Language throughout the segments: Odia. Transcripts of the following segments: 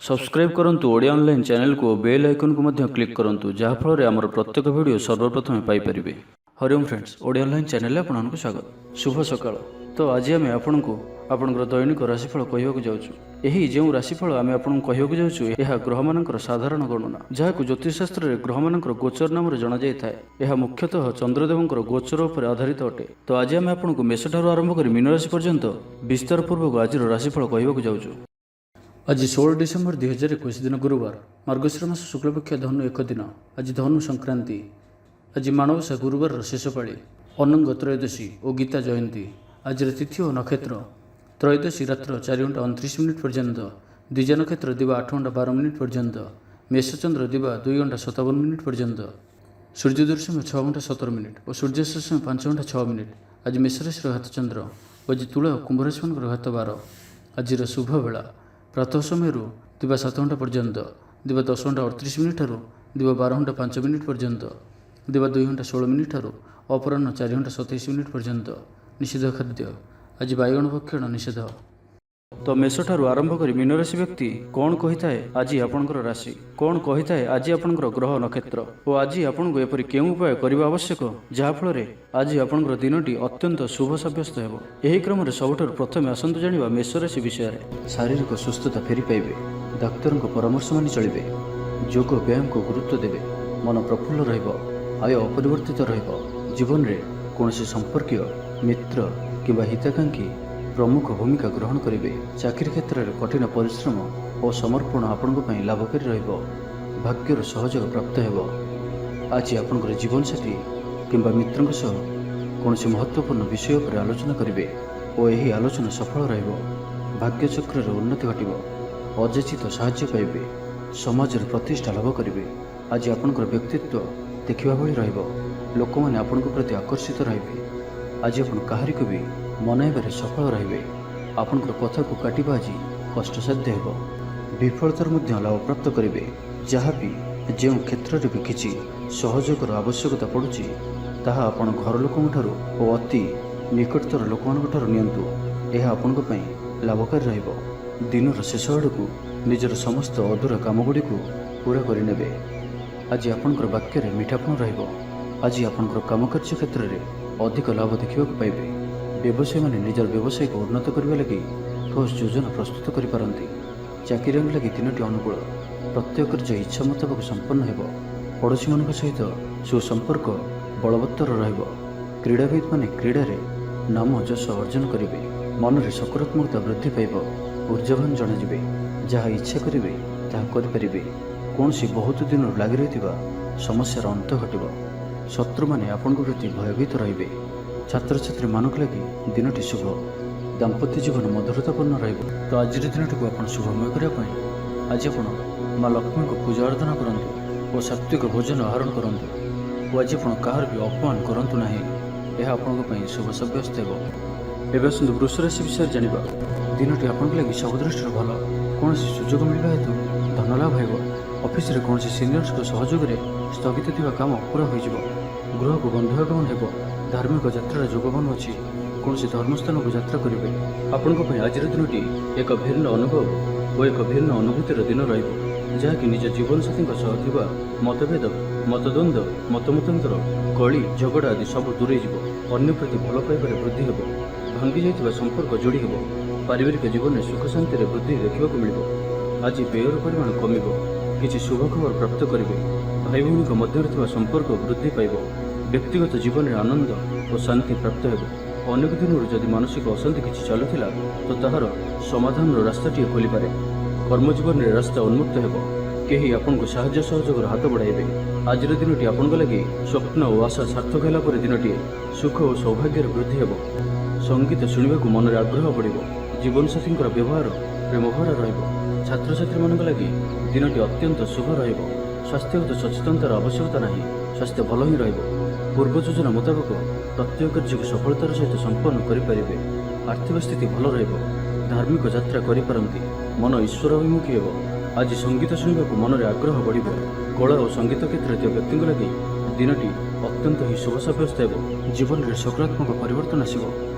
सब्सक्राइब करंतु ओडिया ऑनलाइन चैनल को बेल आइकन को मध्य क्लिक करंतु जहाँ फल आमर प्रत्येक वीडियो सर्वप्रथम Piper. Hariom friends, Odia online channel आपको स्वागत। शुभ सकाळ। तो आज आम आपको आपंकर दैनिक राशिफल कहवाक जाऊँ। यही जो राशिफल आम आपको कहवाक जाऊँ यह ग्रह मानकर साधारण गणना जहाँ ज्योतिषशास्त्र में ग्रह मानकर गोचर नाम जना जाए। यह मुख्यतः चंद्रदेवंकर गोचर उपर आधारित अटे। तो आज आम आपको मेष ठारू आरंभ कर मीन राशि पर्यंत विस्तार पूर्वक आज राशिफल कहवाक जाऊँ। आज 16 डिसेम्बर 2021 दिन गुरुवार, मार्गशीर मास शुक्लपक्ष धनु 1 दिन। आज धनु संक्रांति। आज माणवसा गुरुवार शेष पाड़ी, अनंग त्रयोदशी और गीता जयंती। आज तिथि और नक्षत्र त्रयोदशी रात्र 4:29 पर्यंत, द्विजा नक्षत्र दिवा 8:12 पर्यंत, मेषचंद्र दिवा 2:57 पर्यंत, सूर्योदय समय 6:17 और सूर्यास्त समय 5:06। आज मेष राशि घात चंद्र। आज तुला और कुंभ राशि घात 12। आज शुभ बेला प्रातः समय दिवा 7 पर्यंत, दिवा 10:38 ठारू दिवा 12:05 पर्यंत, दिवा 2:16 ठारू अपराह्न 4:27 पर्यंत। निषेध खाद्य आज बैगण भक्षण निषेध। तो मेष ठारू आरंभ कर मीन राशि व्यक्ति कौन कही थाए आज आपणकर राशि, कौन कही थाए आज आपणकर ग्रह नक्षत्र और आज आपको एपरी केउं उपाय करबा आवश्यक जहाँफल आज आपणकर दिनटी अत्यंत शुभ सब्यस्त हेबो। एही क्रम रे सबुठारु प्रथमे आसंतु जानिबा मेष राशि विषय रे। शारीरिक सुस्थता फेरी पाइबे, डाक्तर परामर्श मानि चलिबे, योग व्यायाम को गुरुत्व देबे, मन प्रफुल्ल रहिबो, आय अपरिवर्तित रहिबो। जीवन रे कोनोसी संपर्कीय मित्र किंबा हिताकांक्षी प्रमुख भूमिका ग्रहण करेंगे। चाकरी क्षेत्र में कठिन परिश्रम और समर्पण आपण लाभकारी रहिबो। भाग्यर सहयोग प्राप्त हेबो। आज आपनकर जीवनसाथी किंबा मित्रंक सह कौनसी महत्वपूर्ण विषय पर आलोचना करेंगे और यही आलोचना सफल रहिबो। भाग्य चक्र रे उन्नति घटिबो, अजाचित साहाय्य पाइबे, समाज रे प्रतिष्ठा लाभ करेंगे। आज आपनकर व्यक्तित्व देखिबा भली रहिबो, लोक माने आपनक प्रति आकर्षित रहिबे। आज आपण काहारी को भी मनाइबारे सफल रहिबे। आपनकर कथा को काटिबा आज कष्टसाध्य हेबो। विफलतार मध्य लाभ प्राप्त करेंगे। जहाँ भी जो क्षेत्र में भी किसी सहयोगर आवश्यकता पड़ुछि ताहा आपण घर लोकन ठारू और अति निकटतर लोकमान ठारू नियंतु। यह आपण लाभकारी रहिबो। दिनर शेष आड़कू निजर समस्त अधूरा कामगुड़ी को पूरा करें। आज आपणकर वाक्य मीठापण रहिबो। आज आपणकर कामकार्य क्षेत्र में अधिक लाभ देखा पाइबे। व्यवसायी माने निजर व्यवसाय को उन्नत करने लगी ठोस योजना प्रस्तुत करिपारंती। चाकरी लगी दिनटी अनुकूल, प्रत्येक कार्य इच्छा मुताबक संपन्न हेबो। पड़ोशी मान सहित सुसंपर्क बलवत्तर रहिबो। क्रीड़ाविद माने क्रीड़ा रे नाम यश अर्जन करेंगे। मन में सकारात्मकता वृद्धि पाइब, ऊर्जावान जनाजिबे। जहाँ इच्छा करेंगे ताहा करिपारिबे। कौनसी बहुत दिन लगी रहिथिबा समस्यार अंत घटिबो। शत्रु माने आपन प्रति भयभीत रहिबे। छात्र छात्री मानक लगी दिनटी शुभ। दाम्पत्य जीवन मधुरतापूर्ण रहिबो। तो आज दिनटी को आपन शुभमय करने आज आप माँ लक्ष्मी को पूजा अर्चना करंतु और सात्विक भोजन आहरण करंतु और आज आप कहार भी अपमान करंतु नाही। यह आपन शुभ सब्यस्त हेबो। एबे आसंतु वृष राशि विषय जानिबा। दिनटी आपन लगी सब दृष्टि भल। कौन सुजोग मिलवा हेतु धन लाभ हेबो। ऑफिस रे कौन सीनियर्स को सहयोग रे स्थगित थिबा काम पूरा हो जिवो। गृह को बंधु आगमन हेबो। धार्मिक यात्रा जोगबन अच्छी। कौन धर्मस्थान को यात्रा करेंगे। आपण आज दिनटी एक भिन्न अनुभव और एक भिन्न अनुभूतिर दिन रहिबो। जहाँकि निज जीवनसाथी सह मतभेद, मतद्वंद, मतमतांतर, कली झगड़ा आदि सब दूरे जीव। अन्य प्रति भल पाइबार वृद्धि हेबो। भांगी जाइथिबा संपर्क जोड़ी हेबो। पारिवारिक जीवन में सुख शांति रे वृद्धि देखा मिलिबो। आज व्ययर परिमाण कमिबो। किछि शुभ खबर प्राप्त करेंगे। भाई भौणी मध्य संपर्क वृद्धि पाइब। व्यक्तिगत जीवन में आनंद और शांति प्राप्त हेबो। अनेक दिन जदि मानसिक अशांति किछि चलुथिला तो ताहार समाधान रास्ताटी खोली पारे। कर्मजीवन में रास्ता उन्मुक्त हेबो। केही आपनको साहाय्य सहयोगर हाथ बढ़ाइबे। आज दिनटी आपन लगी स्वप्न और आशा सार्थक होला पर दिनटी सुख और सौभाग्यर वृद्धि हेबो। संगीत शुणिबाकू मन में आग्रह बढ़िबो। जीवनसाथी व्यवहार प्रेम भरा रहिबो। छात्र छात्री मान लगी दिनटी अत्यंत शुभ रहिबो। स्वास्थ्यगत सचेतनतार आवश्यकता नहीं, स्वास्थ्य भल ही रहिबो। पूर्व योजना मुताबक प्रत्येक कार्य को सफलतार सहित संपन्न करेंगे। आर्थिक स्थिति भल रहिबो। धार्मिक यात्रा करिपारंती। मन ईश्वर अभिमुखी हेबो। आज संगीत शुणिबाकू मन में आग्रह बढ़िबो। कला और संगीत क्षेत्र व्यक्ति लगी दिनटी अत्यंत ही शुभ सब्यस्त हेबो। जीवन में सकारात्मक परिवर्तन आसिबो।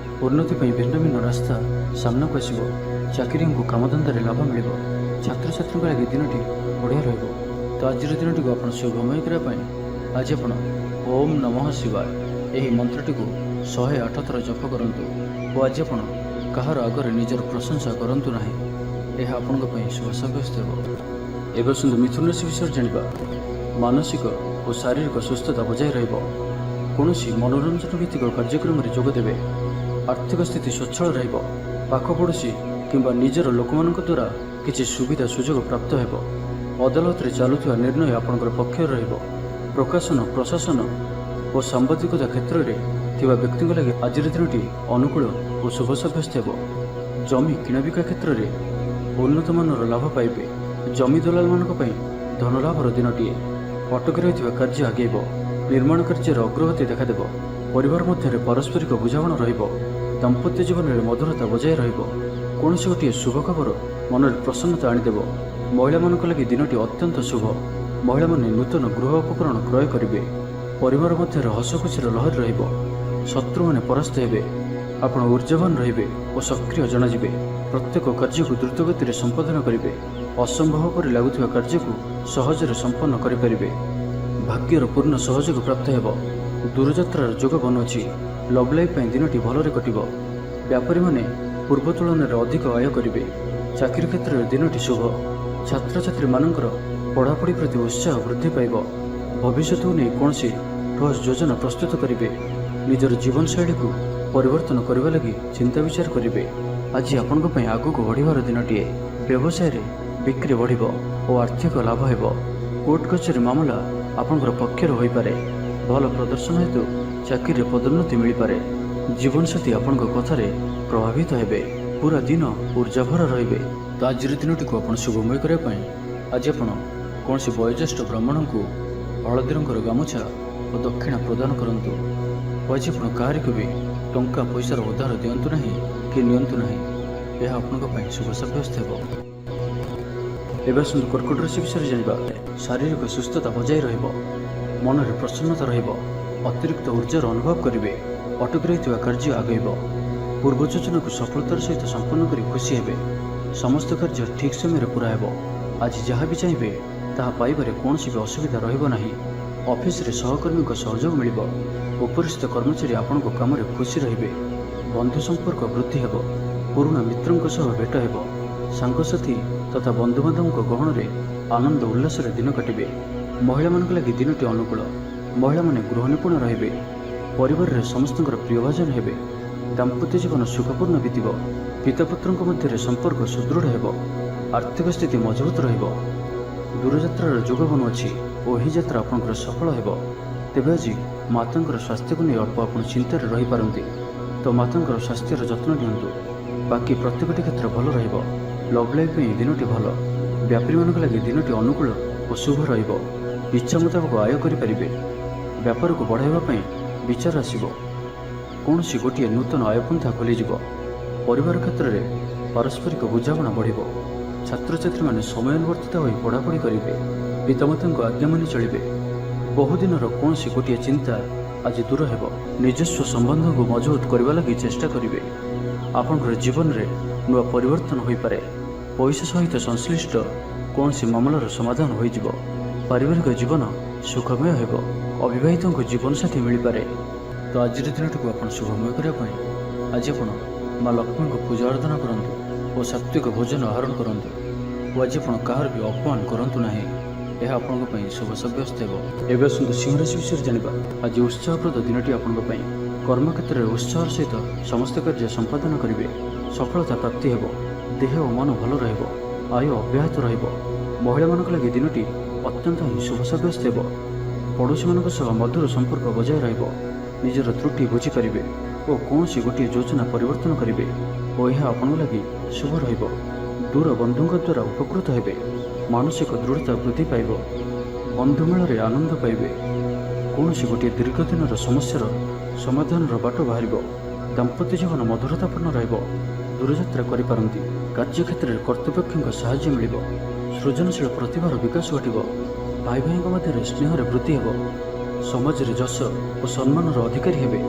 उन्नति भिन्न भिन्न रास्ता सामना को आसिबो। चाकरी को कामधंदा लाभ मिलिबो। ଛାତ୍ରଛାତ୍ରୀଙ୍କ ଲାଗି ଦିନଟି ବଢ଼ିଆ ରହିବ। ତ ଆଜିର ଦିନଟିକୁ ଆପଣ ଶୁଭମୟ କରିବା ପାଇଁ ଆଜି ଆପଣ ଓମ୍ ନମଃ ଶିବାୟ ଏହି ମନ୍ତ୍ରଟିକୁ 108 ଥର ଜପ କରନ୍ତୁ ଓ ଆଜି ଆପଣ କାହାର ଆଗରେ ନିଜର ପ୍ରଶଂସା କରନ୍ତୁ ନାହିଁ। ଏହା ଆପଣଙ୍କ ପାଇଁ ଶୁଭ ସାବ୍ୟସ୍ତ ହେବ। ଏବେ ଆସନ୍ତୁ ମିଥୁନ ରାଶି ବିଷୟରେ ଜାଣିବା। ମାନସିକ ଓ ଶାରୀରିକ ସୁସ୍ଥତା ବଜାୟ ରହିବ। କୌଣସି ମନୋରଞ୍ଜନ ଭିତ୍ତିକ କାର୍ଯ୍ୟକ୍ରମରେ ଯୋଗ ଦେବେ। ଆର୍ଥିକ ସ୍ଥିତି ସ୍ୱଚ୍ଛଳ ରହିବ। ପାଖ ପଡ଼ୋଶୀ କିମ୍ବା ନିଜର ଲୋକମାନଙ୍କ ଦ୍ୱାରା କିଛି ସୁବିଧା ସୁଯୋଗ ପ୍ରାପ୍ତ ହେବ। ଅଦାଲତରେ ଚାଲୁଥିବା ନିର୍ଣ୍ଣୟ ଆପଣଙ୍କର ପକ୍ଷରେ ରହିବ। ପ୍ରକାଶନ ପ୍ରଶାସନ ଓ ସାମ୍ବାଦିକତା କ୍ଷେତ୍ରରେ ଥିବା ବ୍ୟକ୍ତିଙ୍କ ଲାଗି ଆଜିର ଦିନଟି ଅନୁକୂଳ ଓ ଶୁଭ ସାବ୍ୟସ୍ତ ହେବ। ଜମି କିଣାବିକା କ୍ଷେତ୍ରରେ ଉନ୍ନତମାନର ଲାଭ ପାଇବେ। ଜମି ଦଲାଲମାନଙ୍କ ପାଇଁ ଧନଲାଭର ଦିନଟିଏ। ଅଟକି ରହିଥିବା କାର୍ଯ୍ୟ ଆଗେଇବ। ନିର୍ମାଣ କାର୍ଯ୍ୟର ଅଗ୍ରଗତି ଦେଖାଦେବ। ପରିବାର ମଧ୍ୟରେ ପାରସ୍ପରିକ ବୁଝାମଣା ରହିବ। ଦାମ୍ପତ୍ୟ ଜୀବନରେ ମଧୁରତା ବଜାୟ ରହିବ। କୌଣସି ଗୋଟିଏ ଶୁଭ ଖବର ମନରେ ପ୍ରସନ୍ନତା ଆଣିଦେବ। ମହିଳାମାନଙ୍କ ଲାଗି ଦିନଟି ଅତ୍ୟନ୍ତ ଶୁଭ। ମହିଳାମାନେ ନୂତନ ଗୃହ ଉପକରଣ କ୍ରୟ କରିବେ। ପରିବାର ମଧ୍ୟରେ ହସଖୁସିର ଲହରୀ ରହିବ। ଶତ୍ରୁମାନେ ପରାସ୍ତ ହେବେ। ଆପଣ ଊର୍ଜ୍ଜାବାନ ରହିବେ ଓ ସକ୍ରିୟ ଜଣାଯିବେ। ପ୍ରତ୍ୟେକ କାର୍ଯ୍ୟକୁ ଦ୍ରୁତଗତିରେ ସମ୍ପାଦନ କରିବେ। ଅସମ୍ଭବ ପରି ଲାଗୁଥିବା କାର୍ଯ୍ୟକୁ ସହଜରେ ସମ୍ପନ୍ନ କରିପାରିବେ। ଭାଗ୍ୟର ପୂର୍ଣ୍ଣ ସହଯୋଗ ପ୍ରାପ୍ତ ହେବ। ଦୂରଯାତ୍ରାର ଯୋଗ ବନୁଅଛି। ଲଭ୍ ଲାଇଫ୍ ପାଇଁ ଦିନଟି ଭଲରେ କଟିବ। ବ୍ୟାପାରୀମାନେ ପୂର୍ବ ତୁଳନାରେ ଅଧିକ ଆୟ କରିବେ। ଚାକିରି କ୍ଷେତ୍ରରେ ଦିନଟି ଶୁଭ। ଛାତ୍ରଛାତ୍ରୀମାନଙ୍କର ପଢ଼ାପଢ଼ି ପ୍ରତି ଉତ୍ସାହ ବୃଦ୍ଧି ପାଇବ। ଭବିଷ୍ୟତକୁ ନେଇ କୌଣସି ଠୋସ୍ ଯୋଜନା ପ୍ରସ୍ତୁତ କରିବେ। ନିଜର ଜୀବନଶୈଳୀକୁ ପରିବର୍ତ୍ତନ କରିବା ଲାଗି ଚିନ୍ତା ବିଚାର କରିବେ। ଆଜି ଆପଣଙ୍କ ପାଇଁ ଆଗକୁ ବଢ଼ିବାର ଦିନଟିଏ। ବ୍ୟବସାୟରେ ବିକ୍ରି ବଢ଼ିବ ଓ ଆର୍ଥିକ ଲାଭ ହେବ। କୋର୍ଟ କଚେରୀ ମାମଲା ଆପଣଙ୍କର ପକ୍ଷରେ ହୋଇପାରେ। ଭଲ ପ୍ରଦର୍ଶନ ହେତୁ ଚାକିରିରେ ପଦୋନ୍ନତି ମିଳିପାରେ। ଜୀବନସାଥୀ ଆପଣଙ୍କ କଥାରେ ପ୍ରଭାବିତ ହେବେ। ପୁରା ଦିନ ଊର୍ଜାଭରା ରହିବେ। ତ ଆଜିର ଦିନଟିକୁ ଆପଣ ଶୁଭମୟ କରିବା ପାଇଁ ଆଜି ଆପଣ କୌଣସି ବୟୋଜ୍ୟେଷ୍ଠ ବ୍ରାହ୍ମଣଙ୍କୁ ହଳଦୀ ରଙ୍ଗର ଗାମୁଛା ଓ ଦକ୍ଷିଣା ପ୍ରଦାନ କରନ୍ତୁ। ଓ ଆଜି ଆପଣ କାହାରିକୁ ବି ଟଙ୍କା ପଇସାର ଉଧାର ଦିଅନ୍ତୁ ନାହିଁ କି ନିଅନ୍ତୁ ନାହିଁ। ଏହା ଆପଣଙ୍କ ପାଇଁ ଶୁଭ ସାବ୍ୟସ୍ତ ହେବ। ଏବେ ଆସନ୍ତୁ କର୍କଟ ରାଶି ବିଷୟରେ ଜାଣିବା। ଶାରୀରିକ ସୁସ୍ଥତା ବଜାୟ ରହିବ। ମନରେ ପ୍ରସନ୍ନତା ରହିବ। ଅତିରିକ୍ତ ଊର୍ଜାର ଅନୁଭବ କରିବେ। ଅଟକି ରହିଥିବା କାର୍ଯ୍ୟ ଆଗେଇବ। ପୂର୍ବ ଯୋଜନାକୁ ସଫଳତାର ସହିତ ସମ୍ପନ୍ନ କରି ଖୁସି ହେବେ। ସମସ୍ତ କାର୍ଯ୍ୟ ଠିକ୍ ସମୟରେ ପୁରା ହେବ। ଆଜି ଯାହା ବି ଚାହିଁବେ ତାହା ପାଇବାରେ କୌଣସି ବି ଅସୁବିଧା ରହିବ ନାହିଁ। ଅଫିସରେ ସହକର୍ମୀଙ୍କ ସହଯୋଗ ମିଳିବ। ଉପରିସ୍ଥ କର୍ମଚାରୀ ଆପଣଙ୍କ କାମରେ ଖୁସି ରହିବେ। ବନ୍ଧୁ ସମ୍ପର୍କ ବୃଦ୍ଧି ହେବ। ପୁରୁଣା ମିତ୍ରଙ୍କ ସହ ଭେଟ ହେବ। ସାଙ୍ଗସାଥୀ ତଥା ବନ୍ଧୁବାନ୍ଧବଙ୍କ ଗହଣରେ ଆନନ୍ଦ ଉଲ୍ଲାସରେ ଦିନ କାଟିବେ। ମହିଳାମାନଙ୍କ ଲାଗି ଦିନଟି ଅନୁକୂଳ। ମହିଳାମାନେ ଗୃହ ନିପୁଣ ରହିବେ। ପରିବାରରେ ସମସ୍ତଙ୍କର ପ୍ରିୟଭାଜନ ହେବେ। ଦାମ୍ପତ୍ୟ ଜୀବନ ସୁଖପୂର୍ଣ୍ଣ ବିତିବ। ପିତାପୁତ୍ରଙ୍କ ମଧ୍ୟରେ ସମ୍ପର୍କ ସୁଦୃଢ଼ ହେବ। ଆର୍ଥିକ ସ୍ଥିତି ମଜବୁତ ରହିବ। ଦୂରଯାତ୍ରାର ଯୋଗ ବନୁଅଛି ଓ ଏହି ଯାତ୍ରା ଆପଣଙ୍କର ସଫଳ ହେବ। ତେବେ ଆଜି ମାତାଙ୍କର ସ୍ୱାସ୍ଥ୍ୟକୁ ନେଇ ଅଳ୍ପ ଆପଣ ଚିନ୍ତାରେ ରହିପାରନ୍ତି। ତ ମାତାଙ୍କର ସ୍ୱାସ୍ଥ୍ୟର ଯତ୍ନ ନିଅନ୍ତୁ। ବାକି ପ୍ରତ୍ୟେକଟି କ୍ଷେତ୍ର ଭଲ ରହିବ। ଲଭ୍ ଲାଇଫ୍ ପାଇଁ ଦିନଟି ଭଲ। ବ୍ୟାପାରୀମାନଙ୍କ ଲାଗି ଦିନଟି ଅନୁକୂଳ ଓ ଶୁଭ ରହିବ। ଇଚ୍ଛା ମୁତାବକ ଆୟ କରିପାରିବେ। ବ୍ୟାପାରକୁ ବଢ଼ାଇବା ପାଇଁ ବିଚାର ଆସିବ। କୌଣସି ଗୋଟିଏ ନୂତନ ଆୟପନ୍ଥା ଖୋଲିଯିବ। ପରିବାର କ୍ଷେତ୍ରରେ ପାରସ୍ପରିକ ବୁଝାମଣା ବଢ଼ିବ। ଛାତ୍ରଛାତ୍ରୀମାନେ ସମୟାନୁବର୍ତ୍ତିତ ହୋଇ ପଢ଼ାପଢ଼ି କରିବେ। ପିତାମାତାଙ୍କ ଆଜ୍ଞା ମାନି ଚଳିବେ। ବହୁଦିନର କୌଣସି ଗୋଟିଏ ଚିନ୍ତା ଆଜି ଦୂର ହେବ। ନିଜସ୍ୱ ସମ୍ବନ୍ଧକୁ ମଜବୁତ କରିବା ଲାଗି ଚେଷ୍ଟା କରିବେ। ଆପଣଙ୍କର ଜୀବନରେ ନୂଆ ପରିବର୍ତ୍ତନ ହୋଇପାରେ। ପଇସା ସହିତ ସଂଶ୍ଳିଷ୍ଟ କୌଣସି ମାମଲାର ସମାଧାନ ହୋଇଯିବ। ପାରିବାରିକ ଜୀବନ ସୁଖମୟ ହେବ। ଅବିବାହିତଙ୍କୁ ଜୀବନସାଥୀ ମିଳିପାରେ। ତ ଆଜିର ଦିନଟିକୁ ଆପଣ ଶୁଭମୟ କରିବା ପାଇଁ ଆଜି ଆପଣ ମା ଲକ୍ଷ୍ମୀଙ୍କ ପୂଜା ଆରାଧନା କରନ୍ତୁ ଓ ସାତ୍ତ୍ୱିକ ଭୋଜନ ଆହରଣ କରନ୍ତୁ। ଓ ଆଜି ଆପଣ କାହାର ବି ଅପମାନ କରନ୍ତୁ ନାହିଁ। ଏହା ଆପଣଙ୍କ ପାଇଁ ଶୁଭ ସାବ୍ୟସ୍ତ ହେବ। ଏବେ ଆସନ୍ତୁ ସିଂହ ରାଶି ବିଷୟରେ ଜାଣିବା। ଆଜି ଉତ୍ସାହପ୍ରଦ ଦିନଟି ଆପଣଙ୍କ ପାଇଁ। କର୍ମକ୍ଷେତ୍ରରେ ଉତ୍ସାହର ସହିତ ସମସ୍ତ କାର୍ଯ୍ୟ ସମ୍ପାଦନ କରିବେ। ସଫଳତା ପ୍ରାପ୍ତି ହେବ। ଦେହ ଓ ମନ ଭଲ ରହିବ। ଆୟ ଅବ୍ୟାହତ ରହିବ। ମହିଳାମାନଙ୍କ ଲାଗି ଦିନଟି ଅତ୍ୟନ୍ତ ହିଁ ଶୁଭ ସାବ୍ୟସ୍ତ ହେବ। ପଡ଼ୋଶୀମାନଙ୍କ ସହ ମଧୁର ସମ୍ପର୍କ ବଜାୟ ରହିବ। ନିଜର ତ୍ରୁଟି ବୁଝିପାରିବେ ଓ କୌଣସି ଗୋଟିଏ ଯୋଜନା ପରିବର୍ତ୍ତନ କରିବେ ଓ ଏହା ଆପଣଙ୍କ ଲାଗି ଶୁଭ ରହିବ। ଦୂର ବନ୍ଧୁଙ୍କ ଦ୍ୱାରା ଉପକୃତ ହେବେ। ମାନସିକ ଦୃଢ଼ତା ବୃଦ୍ଧି ପାଇବ। ବନ୍ଧୁମେଳରେ ଆନନ୍ଦ ପାଇବେ। କୌଣସି ଗୋଟିଏ ଦୀର୍ଘଦିନର ସମସ୍ୟାର ସମାଧାନର ବାଟ ବାହାରିବ। ଦାମ୍ପତ୍ୟ ଜୀବନ ମଧୁରତାପୂର୍ଣ୍ଣ ରହିବ। ଦୂରଯାତ୍ରା କରିପାରନ୍ତି। କାର୍ଯ୍ୟକ୍ଷେତ୍ରରେ କର୍ତ୍ତୃପକ୍ଷଙ୍କ ସାହାଯ୍ୟ ମିଳିବ। ସୃଜନଶୀଳ ପ୍ରତିଭାର ବିକାଶ ଘଟିବ। ଭାଇ ଭାଇଙ୍କ ମଧ୍ୟରେ ସ୍ନେହରେ ବୃଦ୍ଧି ହେବ। ସମାଜରେ ଯଶ ଓ ସମ୍ମାନର ଅଧିକାରୀ ହେବେ।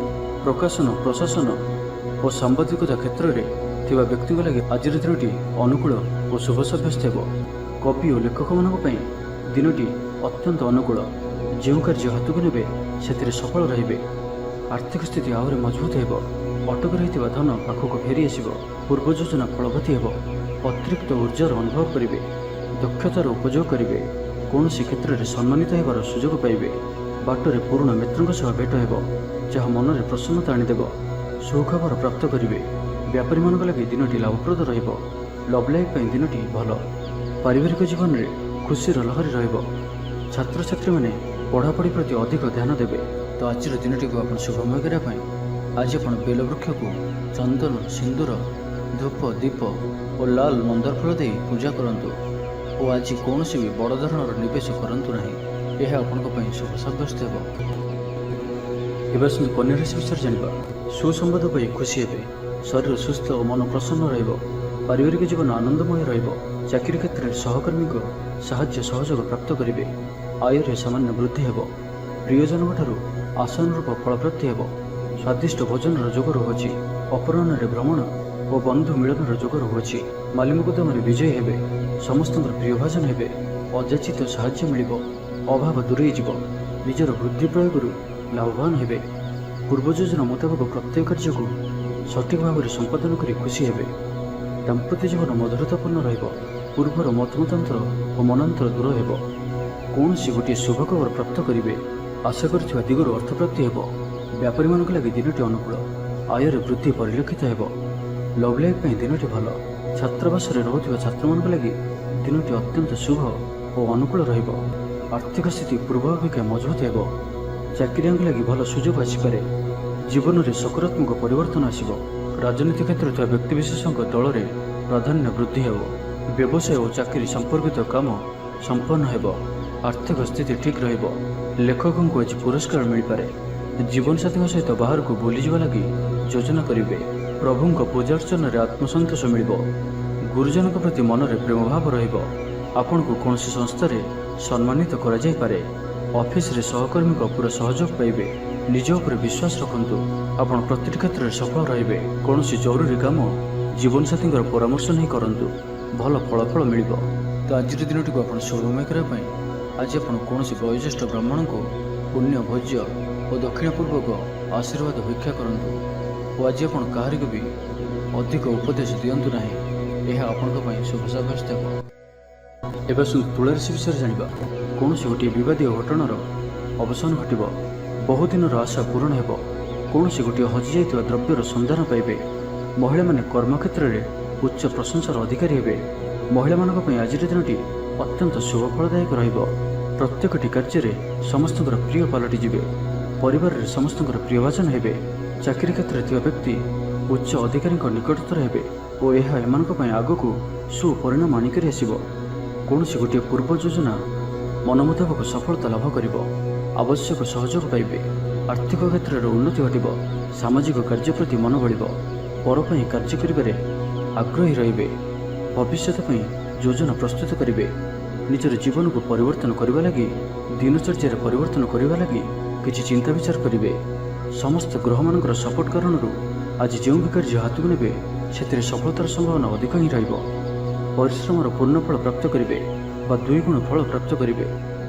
ପ୍ରକାଶନ ପ୍ରଶାସନ ଓ ସାମ୍ବାଦିକତା କ୍ଷେତ୍ରରେ ଥିବା ବ୍ୟକ୍ତିଙ୍କ ଲାଗି ଆଜିର ଦିନଟି ଅନୁକୂଳ ଓ ଶୁଭ ସାବ୍ୟସ୍ତ ହେବ। କବି ଓ ଲେଖକମାନଙ୍କ ପାଇଁ ଦିନଟି ଅତ୍ୟନ୍ତ ଅନୁକୂଳ। ଯେଉଁ କାର୍ଯ୍ୟ ହାତକୁ ନେବେ ସେଥିରେ ସଫଳ ରହିବେ। ଆର୍ଥିକ ସ୍ଥିତି ଆହୁରି ମଜବୁତ ହେବ। ଅଟକି ରହିଥିବା ଧନ ପାଖକୁ ଫେରି ଆସିବ। ପୂର୍ବ ଯୋଜନା ଫଳବତୀ ହେବ। ଅତିରିକ୍ତ ଉର୍ଜାର ଅନୁଭବ କରିବେ। ଦକ୍ଷତାର ଉପଯୋଗ କରିବେ। କୌଣସି କ୍ଷେତ୍ରରେ ସମ୍ମାନିତ ହେବାର ସୁଯୋଗ ପାଇବେ। ବାଟରେ ପୁରୁଣା ମିତ୍ରଙ୍କ ସହ ଭେଟ ହେବ, ଯାହା ମନରେ ପ୍ରସନ୍ନତା ଆଣିଦେବ। ସୁଖବର ପ୍ରାପ୍ତ କରିବେ। ବ୍ୟାପାରୀମାନଙ୍କ ଲାଗି ଦିନଟି ଲାଭପ୍ରଦ ରହିବ। ଲଭ୍ ଲାଇଫ୍ ପାଇଁ ଦିନଟି ଭଲ। ପାରିବାରିକ ଜୀବନରେ ଖୁସିର ଲହରୀ ରହିବ। ଛାତ୍ରଛାତ୍ରୀମାନେ ପଢ଼ାପଢ଼ି ପ୍ରତି ଅଧିକ ଧ୍ୟାନ ଦେବେ। ତ ଆଜିର ଦିନଟିକୁ ଆପଣ ଶୁଭମୟ କରିବା ପାଇଁ ଆଜି ଆପଣ ବେଲବୃକ୍ଷକୁ ଚନ୍ଦନ, ସିନ୍ଦୁର, ଧୂପ, ଦୀପ ଓ ଲାଲ ମନ୍ଦାର ଫୁଲ ଦେଇ ପୂଜା କରନ୍ତୁ। ଓ ଆଜି କୌଣସି ବି ବଡ଼ ଧରଣର ନିବେଶ କରନ୍ତୁ ନାହିଁ। ଏହା ଆପଣଙ୍କ ପାଇଁ ଶୁଭ ସାବ୍ୟସ୍ତ ହେବ। ଏବେ ଆସନ୍ତୁ କନ୍ୟା ରାଶି ବିଷୟରେ ଜାଣିବା। ସୁସମ୍ବାଦ ପାଇ ଖୁସି ହେବେ। ଶରୀର ସୁସ୍ଥ ଓ ମନ ପ୍ରସନ୍ନ ରହିବ। ପାରିବାରିକ ଜୀବନ ଆନନ୍ଦମୟ ରହିବ। ଚାକିରି କ୍ଷେତ୍ରରେ ସହକର୍ମୀଙ୍କ ସାହାଯ୍ୟ ସହଯୋଗ ପ୍ରାପ୍ତ କରିବେ। ଆୟରେ ସାମାନ୍ୟ ବୃଦ୍ଧି ହେବ। ପ୍ରିୟଜନଙ୍କଠାରୁ ଆଶାନୁରୂପ ଫଳପ୍ରାପ୍ତି ହେବ। ସ୍ୱାଦିଷ୍ଟ ଭୋଜନର ଯୋଗ ରହୁଅଛି। ଅପରାହ୍ନରେ ଭ୍ରମଣ ଓ ବନ୍ଧୁ ମିଳନର ଯୋଗ ରହୁଅଛି। ମାଲିମୁକଦ୍ଦମାରେ ବିଜୟୀ ହେବେ। ସମସ୍ତଙ୍କର ପ୍ରିୟଭାଜନ ହେବେ। ଅଯାଚିତ ସାହାଯ୍ୟ ମିଳିବ। ଅଭାବ ଦୂରେଇ ଯିବ। ନିଜର ବୁଦ୍ଧି ପ୍ରୟୋଗରୁ ଲାଭବାନ ହେବେ। ପୂର୍ବ ଯୋଜନା ମୁତାବକ ପ୍ରତ୍ୟେକ କାର୍ଯ୍ୟକୁ ସଠିକ୍ ଭାବରେ ସମ୍ପାଦନ କରି ଖୁସି ହେବେ। ଦାମ୍ପତ୍ୟ ଜୀବନ ମଧୁରତାପୂର୍ଣ୍ଣ ରହିବ। ପୂର୍ବର ମତମତାନ୍ତର ଓ ମନାନ୍ତର ଦୂର ହେବ। କୌଣସି ଗୋଟିଏ ଶୁଭ ଖବର ପ୍ରାପ୍ତ କରିବେ। ଆଶା କରିଥିବା ଦିଗରୁ ଅର୍ଥପ୍ରାପ୍ତି ହେବ। ବ୍ୟାପାରୀମାନଙ୍କ ଲାଗି ଦିନଟି ଅନୁକୂଳ। ଆୟରେ ବୃଦ୍ଧି ପରିଲକ୍ଷିତ ହେବ। ଲଭ୍ ଲାଇଫ୍ ପାଇଁ ଦିନଟି ଭଲ। ଛାତ୍ରାବାସରେ ରହୁଥିବା ଛାତ୍ରମାନଙ୍କ ଲାଗି ଦିନଟି ଅତ୍ୟନ୍ତ ଶୁଭ ଓ ଅନୁକୂଳ ରହିବ। ଆର୍ଥିକ ସ୍ଥିତି ପୂର୍ବ ଅପେକ୍ଷା ମଜବୁତ ହେବ। ଚାକିରିଆଙ୍କ ଲାଗି ଭଲ ସୁଯୋଗ ଆସିପାରେ। ଜୀବନରେ ସକାରାତ୍ମକ ପରିବର୍ତ୍ତନ ଆସିବ। ରାଜନୀତି କ୍ଷେତ୍ରରେ ଥିବା ବ୍ୟକ୍ତିବିଶେଷଙ୍କ ଦଳରେ ପ୍ରାଧାନ୍ୟ ବୃଦ୍ଧି ହେବ। ବ୍ୟବସାୟ ଓ ଚାକିରି ସମ୍ପର୍କିତ କାମ ସମ୍ପନ୍ନ ହେବ। ଆର୍ଥିକ ସ୍ଥିତି ଠିକ୍ ରହିବ। ଲେଖକଙ୍କୁ ଆଜି ପୁରସ୍କାର ମିଳିପାରେ। ଜୀବନସାଥୀଙ୍କ ସହିତ ବାହାରକୁ ବୁଲିଯିବା ଲାଗି ଯୋଜନା କରିବେ। ପ୍ରଭୁଙ୍କ ପୂଜାର୍ଚ୍ଚନାରେ ଆତ୍ମସନ୍ତୋଷ ମିଳିବ। ଗୁରୁଜନଙ୍କ ପ୍ରତି ମନରେ ପ୍ରେମଭାବ ରହିବ। ଆପଣଙ୍କୁ କୌଣସି ସଂସ୍ଥାରେ ସମ୍ମାନିତ କରାଯାଇପାରେ। ଅଫିସରେ ସହକର୍ମୀଙ୍କ ପୁରା ସହଯୋଗ ପାଇବେ। ନିଜ ଉପରେ ବିଶ୍ୱାସ ରଖନ୍ତୁ। ଆପଣ ପ୍ରତିଟି କ୍ଷେତ୍ରରେ ସଫଳ ରହିବେ। କୌଣସି ଜରୁରୀ କାମ ଜୀବନସାଥୀଙ୍କର ପରାମର୍ଶ ନେଇ କରନ୍ତୁ। ଭଲ ଫଳାଫଳ ମିଳିବ। ତ ଆଜିର ଦିନଟିକୁ ଆପଣ ଶୁଭମୟ କରିବା ପାଇଁ ଆଜି ଆପଣ କୌଣସି ବୟୋଜ୍ୟେଷ୍ଠ ବ୍ରାହ୍ମଣଙ୍କୁ ପୁଣ୍ୟ ଭୋଜ୍ୟ ଓ ଦକ୍ଷିଣ ପୂର୍ବକ ଆଶୀର୍ବାଦ ଭିକ୍ଷା କରନ୍ତୁ। ଓ ଆଜି ଆପଣ କାହାରିକୁ ବି ଅଧିକ ଉପଦେଶ ଦିଅନ୍ତୁ ନାହିଁ। ଏହା ଆପଣଙ୍କ ପାଇଁ ଶୁଭ ସାବ୍ୟସ୍ତ ହେବ। ଏବେ ଆସନ୍ତୁ ତୁଳା ରାଶି ବିଷୟରେ ଜାଣିବା। କୌଣସି ଗୋଟିଏ ବିବାଦୀୟ ଘଟଣାର ଅବସାନ ଘଟିବ। ବହୁଦିନର ଆଶା ପୂରଣ ହେବ। କୌଣସି ଗୋଟିଏ ହଜିଯାଇଥିବା ଦ୍ରବ୍ୟର ସନ୍ଧାନ ପାଇବେ। ମହିଳାମାନେ କର୍ମକ୍ଷେତ୍ରରେ ଉଚ୍ଚ ପ୍ରଶଂସାର ଅଧିକାରୀ ହେବେ। ମହିଳାମାନଙ୍କ ପାଇଁ ଆଜିର ଦିନଟି ଅତ୍ୟନ୍ତ ଶୁଭ ଫଳଦାୟକ ରହିବ। ପ୍ରତ୍ୟେକଟି କାର୍ଯ୍ୟରେ ସମସ୍ତଙ୍କର ପ୍ରିୟ ପାଲଟିଯିବେ। ପରିବାରରେ ସମସ୍ତଙ୍କର ପ୍ରିୟଭାଜନ ହେବେ। ଚାକିରି କ୍ଷେତ୍ରରେ ଥିବା ବ୍ୟକ୍ତି ଉଚ୍ଚ ଅଧିକାରୀଙ୍କ ନିକଟତର ହେବେ ଓ ଏହା ଏମାନଙ୍କ ପାଇଁ ଆଗକୁ ସୁପରିଣାମ ଆଣିକରି ଆସିବ। କୌଣସି ଗୋଟିଏ ପୂର୍ବ ଯୋଜନା ମନ ମୁତାବକ ସଫଳତା ଲାଭ କରିବ। ଆବଶ୍ୟକ ସହଯୋଗ ପାଇବେ। ଆର୍ଥିକ କ୍ଷେତ୍ରରେ ଉନ୍ନତି ଘଟିବ। ସାମାଜିକ କାର୍ଯ୍ୟ ପ୍ରତି ମନ ବଳିବ। ପର ପାଇଁ କାର୍ଯ୍ୟ କରିବାରେ ଆଗ୍ରହୀ ରହିବେ। ଭବିଷ୍ୟତ ପାଇଁ ଯୋଜନା ପ୍ରସ୍ତୁତ କରିବେ। ନିଜର ଜୀବନକୁ ପରିବର୍ତ୍ତନ କରିବା ଲାଗି ଦିନଚର୍ଯ୍ୟାରେ ପରିବର୍ତ୍ତନ କରିବା ଲାଗି କିଛି ଚିନ୍ତା ବିଚାର କରିବେ। ସମସ୍ତ ଗ୍ରହମାନଙ୍କର ସପୋର୍ଟ କାରଣରୁ ଆଜି ଯେଉଁ ବି କାର୍ଯ୍ୟ ହାତକୁ ନେବେ ସେଥିରେ ସଫଳତାର ସମ୍ଭାବନା ଅଧିକ ହିଁ ରହିବ। ପରିଶ୍ରମର ପୂର୍ଣ୍ଣ ଫଳ ପ୍ରାପ୍ତ କରିବେ ବା 2 ଗୁଣ ଫଳ ପ୍ରାପ୍ତ କରିବେ।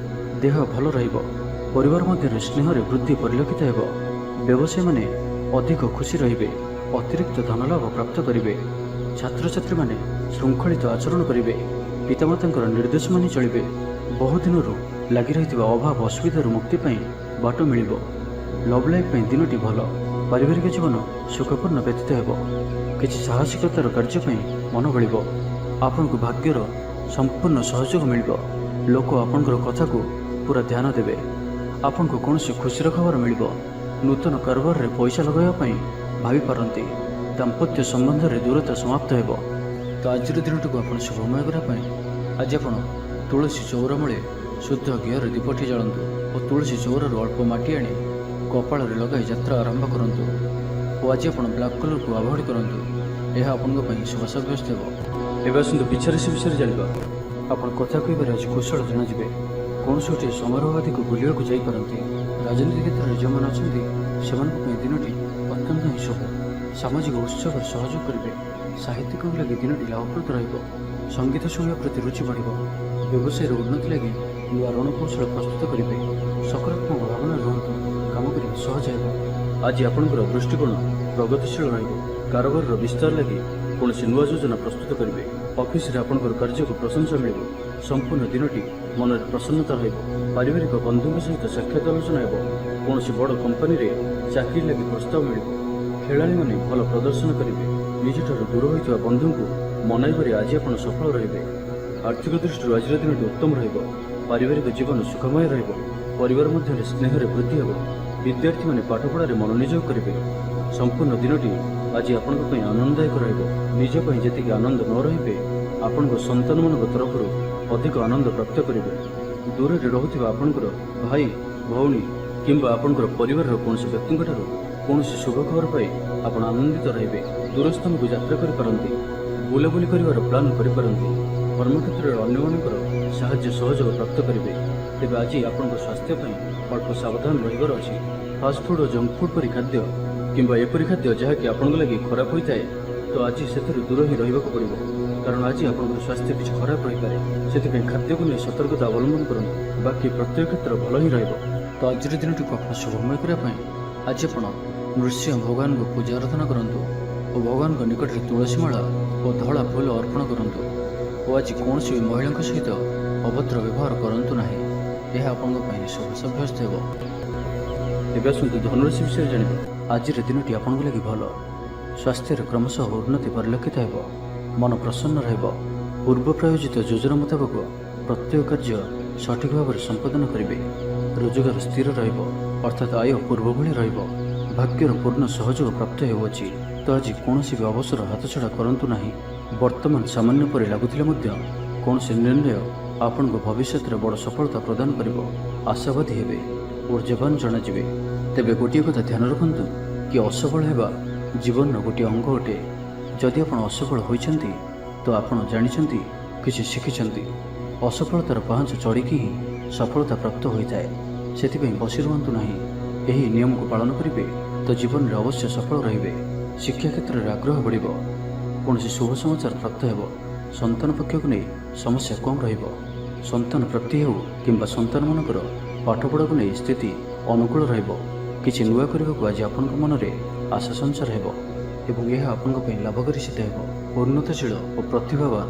ଦେହ ଭଲ ରହିବ। ପରିବାର ମଧ୍ୟରେ ସ୍ନେହରେ ବୃଦ୍ଧି ପରିଲକ୍ଷିତ ହେବ। ବ୍ୟବସାୟୀମାନେ ଅଧିକ ଖୁସି ରହିବେ। ଅତିରିକ୍ତ ଧନଲାଭ ପ୍ରାପ୍ତ କରିବେ। ଛାତ୍ରଛାତ୍ରୀମାନେ ଶୃଙ୍ଖଳିତ ଆଚରଣ କରିବେ। ପିତାମାତାଙ୍କର ନିର୍ଦ୍ଦେଶ ମାନି ଚଳିବେ। ବହୁଦିନରୁ ଲାଗି ରହିଥିବା ଅଭାବ ଅସୁବିଧାରୁ ମୁକ୍ତି ପାଇଁ ବାଟ ମିଳିବ। ଲଭ୍ ଲାଇଫ୍ ପାଇଁ ଦିନଟି ଭଲ। ପାରିବାରିକ ଜୀବନ ସୁଖପୂର୍ଣ୍ଣ ବ୍ୟତୀତ ହେବ। କିଛି ସାହସିକତାର କାର୍ଯ୍ୟ ପାଇଁ ମନ ବଳିବ। ଆପଣଙ୍କୁ ଭାଗ୍ୟର ସମ୍ପୂର୍ଣ୍ଣ ସହଯୋଗ ମିଳିବ। ଲୋକ ଆପଣଙ୍କର କଥାକୁ ପୁରା ଧ୍ୟାନ ଦେବେ। ଆପଣଙ୍କୁ କୌଣସି ଖୁସିର ଖବର ମିଳିବ। ନୂତନ କାରବାରରେ ପଇସା ଲଗାଇବା ପାଇଁ ଭାବିପାରନ୍ତି। ଦାମ୍ପତ୍ୟ ସମ୍ବନ୍ଧରେ ଦୂରତା ସମାପ୍ତ ହେବ। ତ ଆଜିର ଦିନଟିକୁ ଆପଣ ଶୁଭମୟ କରିବା ପାଇଁ ଆଜି ଆପଣ ତୁଳସୀ ଚଉରା ମୂଳେ ଶୁଦ୍ଧ ଘିଅରେ ଦୀପଟି ଜାଳନ୍ତୁ ଓ ତୁଳସୀ ଚଉରାରୁ ଅଳ୍ପ ମାଟି ଆଣି କପାଳରେ ଲଗାଇ ଯାତ୍ରା ଆରମ୍ଭ କରନ୍ତୁ। ଓ ଆଜି ଆପଣ ବ୍ଲାକ୍ କଲର୍କୁ ଆଭଏଡ୍ କରନ୍ତୁ। ଏହା ଆପଣଙ୍କ ପାଇଁ ଶୁଭ ସାବ୍ୟସ୍ତ ହେବ। ଏବେ ଆସନ୍ତୁ ବିଛା ରାଶି ବିଷୟରେ ଜାଣିବା। ଆପଣ କଥା କହିବାରେ ଆଜି କୁଶଳ ଜଣାଯିବେ। କୌଣସି ଗୋଟିଏ ସମାରୋହ ଆଦିକୁ ବୁଲିବାକୁ ଯାଇପାରନ୍ତି। ରାଜନୀତି କ୍ଷେତ୍ରରେ ଯେଉଁମାନେ ଅଛନ୍ତି ସେମାନଙ୍କ ପାଇଁ ଦିନଟି ଅତ୍ୟନ୍ତ ହିଁ ଶୁଭ। ସାମାଜିକ ଉତ୍ସବରେ ସହଯୋଗ କରିବେ। ସାହିତ୍ୟିକଙ୍କ ଲାଗି ଦିନଟି ଲାଭପ୍ରଦ ରହିବ। ସଙ୍ଗୀତ ଶୁଣିବା ପ୍ରତି ରୁଚି ବଢ଼ିବ। ବ୍ୟବସାୟର ଉନ୍ନତି ଲାଗି ନୂଆ ରଣକୌଶଳ ପ୍ରସ୍ତୁତ କରିବେ। ସକାରାତ୍ମକ ଭାବନା ରୁହନ୍ତୁ, କାମ କରିବା ସହଜ ହେବ। ଆଜି ଆପଣଙ୍କର ଦୃଷ୍ଟିକୋଣ ପ୍ରଗତିଶୀଳ ରହିବ। କାରବାରର ବିସ୍ତାର ଲାଗି କୌଣସି ନୂଆ ଯୋଜନା ପ୍ରସ୍ତୁତ କରିବେ। ଅଫିସରେ ଆପଣଙ୍କର କାର୍ଯ୍ୟକୁ ପ୍ରଶଂସା ମିଳିବ। ସମ୍ପୂର୍ଣ୍ଣ ଦିନଟି ମନରେ ପ୍ରସନ୍ନତା ରହିବ। ପାରିବାରିକ ବନ୍ଧୁଙ୍କ ସହିତ ସାକ୍ଷାତ ଆଲୋଚନା ହେବ। କୌଣସି ବଡ଼ କମ୍ପାନୀରେ ଚାକିରି ଲାଗି ପ୍ରସ୍ତାବ ମିଳିବ। ଖେଳାଳିମାନେ ଭଲ ପ୍ରଦର୍ଶନ କରିବେ। ନିଜଠାରୁ ଦୂର ହୋଇଥିବା ବନ୍ଧୁଙ୍କୁ ମନାଇବାରେ ଆଜି ଆପଣ ସଫଳ ରହିବେ। ଆର୍ଥିକ ଦୃଷ୍ଟିରୁ ଆଜିର ଦିନଟି ଉତ୍ତମ ରହିବ। ପାରିବାରିକ ଜୀବନ ସୁଖମୟ ରହିବ। ପରିବାର ମଧ୍ୟରେ ସ୍ନେହରେ ବୃଦ୍ଧି ହେବ। ବିଦ୍ୟାର୍ଥୀମାନେ ପାଠପଢ଼ାରେ ମନୋନିଯୋଗ କରିବେ। ସମ୍ପୂର୍ଣ୍ଣ ଦିନଟି ଆଜି ଆପଣଙ୍କ ପାଇଁ ଆନନ୍ଦଦାୟକ ରହିବ। ନିଜ ପାଇଁ ଯେତିକି ଆନନ୍ଦ ନ ରହିବେ, ଆପଣଙ୍କ ସନ୍ତାନମାନଙ୍କ ତରଫରୁ ଅଧିକ ଆନନ୍ଦ ପ୍ରାପ୍ତ କରିବେ। ଦୂରରେ ରହୁଥିବା ଆପଣଙ୍କର ଭାଇ, ଭଉଣୀ କିମ୍ବା ଆପଣଙ୍କର ପରିବାରର କୌଣସି ବ୍ୟକ୍ତିଙ୍କଠାରୁ କୌଣସି ଶୁଭ ଖବର ପାଇ ଆପଣ ଆନନ୍ଦିତ ରହିବେ। ଦୂର ସ୍ଥାନକୁ ଯାତ୍ରା କରିପାରନ୍ତି। ବୁଲାବୁଲି କରିବାର ପ୍ଲାନ୍ କରିପାରନ୍ତି। କର୍ମକ୍ଷେତ୍ରରେ ଅନ୍ୟମାନଙ୍କର ସାହାଯ୍ୟ ସହଯୋଗ ପ୍ରାପ୍ତ କରିବେ। ତେବେ ଆଜି ଆପଣଙ୍କ ସ୍ୱାସ୍ଥ୍ୟ ପାଇଁ ଅଳ୍ପ ସାବଧାନ ରହିବାର ଅଛି। ଫାଷ୍ଟଫୁଡ୍ ଓ ଜଙ୍କ ଫୁଡ୍ ପରି ଖାଦ୍ୟ କିମ୍ବା ଏପରି ଖାଦ୍ୟ ଯାହାକି ଆପଣଙ୍କ ଲାଗି ଖରାପ ହୋଇଥାଏ, ତ ଆଜି ସେଥିରୁ ଦୂର ହିଁ ରହିବାକୁ ପଡ଼ିବ। କାରଣ ଆଜି ଆପଣଙ୍କର ସ୍ୱାସ୍ଥ୍ୟ କିଛି ଖରାପ ରହିପାରେ। ସେଥିପାଇଁ ଖାଦ୍ୟକୁ ନେଇ ସତର୍କତା ଅବଲମ୍ବନ କରନ୍ତୁ। ବାକି ପ୍ରତ୍ୟେକ କ୍ଷେତ୍ର ଭଲ ହିଁ ରହିବ। ତ ଆଜିର ଦିନଟିକୁ ଆପଣ ଶୁଭମୟ କରିବା ପାଇଁ ଆଜି ଆପଣ ନୃସିଂହ ଭଗବାନଙ୍କୁ ପୂଜା ଆରାଧନା କରନ୍ତୁ ଓ ଭଗବାନଙ୍କ ନିକଟରେ ତୁଳସୀ ମାଳା ଓ ଧଳା ଫୁଲ ଅର୍ପଣ କରନ୍ତୁ। ଓ ଆଜି କୌଣସି ବି ମହିଳାଙ୍କ ସହିତ ଅଭଦ୍ର ବ୍ୟବହାର କରନ୍ତୁ ନାହିଁ। ଏହା ଆପଣଙ୍କ ପାଇଁ ଶୁଭ ସାବ୍ୟସ୍ତ ହେବ। ଏବେ ଆସନ୍ତୁ ଧନୁରାଶି ବିଷୟରେ ଜାଣିବା। ଆଜିର ଦିନଟି ଆପଣଙ୍କ ଲାଗି ଭଲ। ସ୍ୱାସ୍ଥ୍ୟରେ କ୍ରମଶଃ ଉନ୍ନତି ପରିଲକ୍ଷିତ ହେବ। ମନ ପ୍ରସନ୍ନ ରହିବ। ପୂର୍ବ ପ୍ରାୟୋଜିତ ଯୋଜନା ମୁତାବକ ପ୍ରତ୍ୟେକ କାର୍ଯ୍ୟ ସଠିକ୍ ଭାବରେ ସମ୍ପାଦନ କରିବେ। ରୋଜଗାର ସ୍ଥିର ରହିବ, ଅର୍ଥାତ୍ ଆୟ ପୂର୍ବ ଭଳି ରହିବ। ଭାଗ୍ୟର ପୂର୍ଣ୍ଣ ସହଯୋଗ ପ୍ରାପ୍ତ ହେଉଅଛି। ତ ଆଜି କୌଣସି ବି ଅବସର ହାତଛଡ଼ା କରନ୍ତୁ ନାହିଁ। ବର୍ତ୍ତମାନ ସାମାନ୍ୟ ପରି ଲାଗୁଥିଲେ ମଧ୍ୟ କୌଣସି ନିର୍ଣ୍ଣୟ ଆପଣଙ୍କ ଭବିଷ୍ୟତରେ ବଡ଼ ସଫଳତା ପ୍ରଦାନ କରିବ। ଆଶାବାଦୀ ହେବେ, ଊର୍ଜ୍ଜାବାନ ଜଣାଯିବେ। ତେବେ ଗୋଟିଏ କଥା ଧ୍ୟାନ ରଖନ୍ତୁ କି ଅସଫଳ ହେବା ଜୀବନର ଗୋଟିଏ ଅଙ୍ଗ ଅଟେ। ଯଦି ଆପଣ ଅସଫଳ ହୋଇଛନ୍ତି, ତ ଆପଣ ଜାଣିଛନ୍ତି, କିଛି ଶିଖିଛନ୍ତି। ଅସଫଳତାର ପାହାଚ ଚଢ଼ିକି ହିଁ ସଫଳତା ପ୍ରାପ୍ତ ହୋଇଥାଏ। ସେଥିପାଇଁ ବସି ରୁହନ୍ତୁ ନାହିଁ। ଏହି ନିୟମକୁ ପାଳନ କରିବେ ତ ଜୀବନରେ ଅବଶ୍ୟ ସଫଳ ରହିବେ। ଶିକ୍ଷା କ୍ଷେତ୍ରରେ ଆଗ୍ରହ ବଢ଼ିବ। କୌଣସି ଶୁଭ ସମାଚାର ପ୍ରାପ୍ତ ହେବ। ସନ୍ତାନ ପକ୍ଷକୁ ନେଇ ସମସ୍ୟା କମ୍ ରହିବ। ସନ୍ତାନ ପ୍ରାପ୍ତି ହେଉ କିମ୍ବା ସନ୍ତାନମାନଙ୍କର ପାଠପଢ଼ାକୁ ନେଇ ସ୍ଥିତି ଅନୁକୂଳ ରହିବ। କିଛି ନୂଆ କରିବାକୁ ଆଜି ଆପଣଙ୍କ ମନରେ ଆଶା ସଞ୍ଚାର ହେବ ଏବଂ ଏହା ଆପଣଙ୍କ ପାଇଁ ଲାଭକାରୀ ସିଦ୍ଧ ହେବ। ଉନ୍ନତଶୀଳ ଓ ପ୍ରତିଭାବାନ